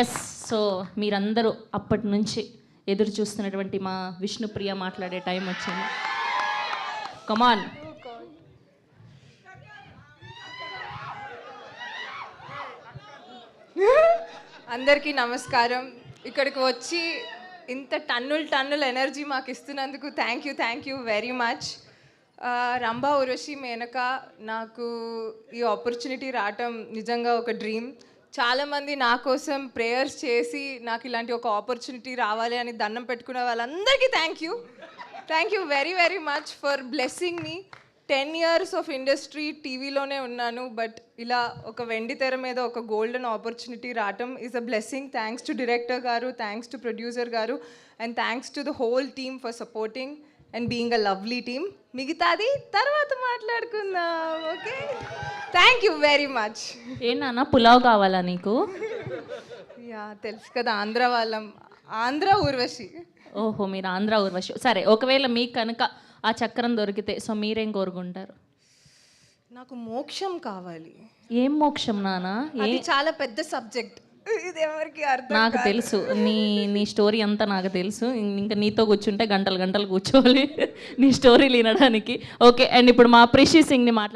Yes, so మీరందరూ అప్పటి నుంచి ఎదురు చూస్తున్నటువంటి మా విష్ణుప్రియ మాట్లాడే టైం వచ్చింది. కమాన్. అందరికీ నమస్కారం. ఇక్కడికి వచ్చి ఇంత టన్నుల ఎనర్జీ మాకు ఇస్తున్నందుకు thank you very much. Rambha Urvashi Menaka, నాకు ఈ ఆపర్చునిటీ రావటం నిజంగా ఒక డ్రీమ్. చాలామంది నా కోసం ప్రేయర్స్ చేసి నాకు ఇలాంటి ఒక ఆపర్చునిటీ రావాలి అని దండం పెట్టుకున్న వాళ్ళందరికీ thank you very much for blessing me. 10 years of industry టీవీలోనే ఉన్నాను, బట్ ఇలా ఒక వెండి తెర మీద ఒక గోల్డెన్ ఆపర్చునిటీ రావటం is a blessing. Thanks to director గారు, థ్యాంక్స్ టు ప్రొడ్యూసర్ గారు, and thanks to the whole team for supporting and being a lovely team. మిగతాది తర్వాత మాట్లాడుకుందాం, okay? Thank you very much. ఏంటన్నా పులావ్ కావాలా నీకు? యా, తెలుసు కదా, ఆంధ్ర వాళ్ళం, ఆంధ్ర ఊర్వశి. ఓహో, మీరు ఆంధ్ర ఊర్వశి. సరే, ఒకవేళ మీకు కనుక ఆ చక్రం దొరికితే సో మీరేం కోరుకుంటారు? నాకు మోక్షం కావాలి. ఏం మోక్షం నానా? అది చాలా పెద్ద సబ్జెక్ట్, ఇది ఎవరికి అర్థం నాకు తెలుసు, నీ స్టోరీ అంతా నాకు తెలుసు. ఇంకా నీతో కూర్చుంటే గంటలు కూర్చోవాలి నీ స్టోరీ వినడానికి. ఓకే, అండ్ ఇప్పుడు మా ప్రిషి సింగ్ని మాట్లాడు.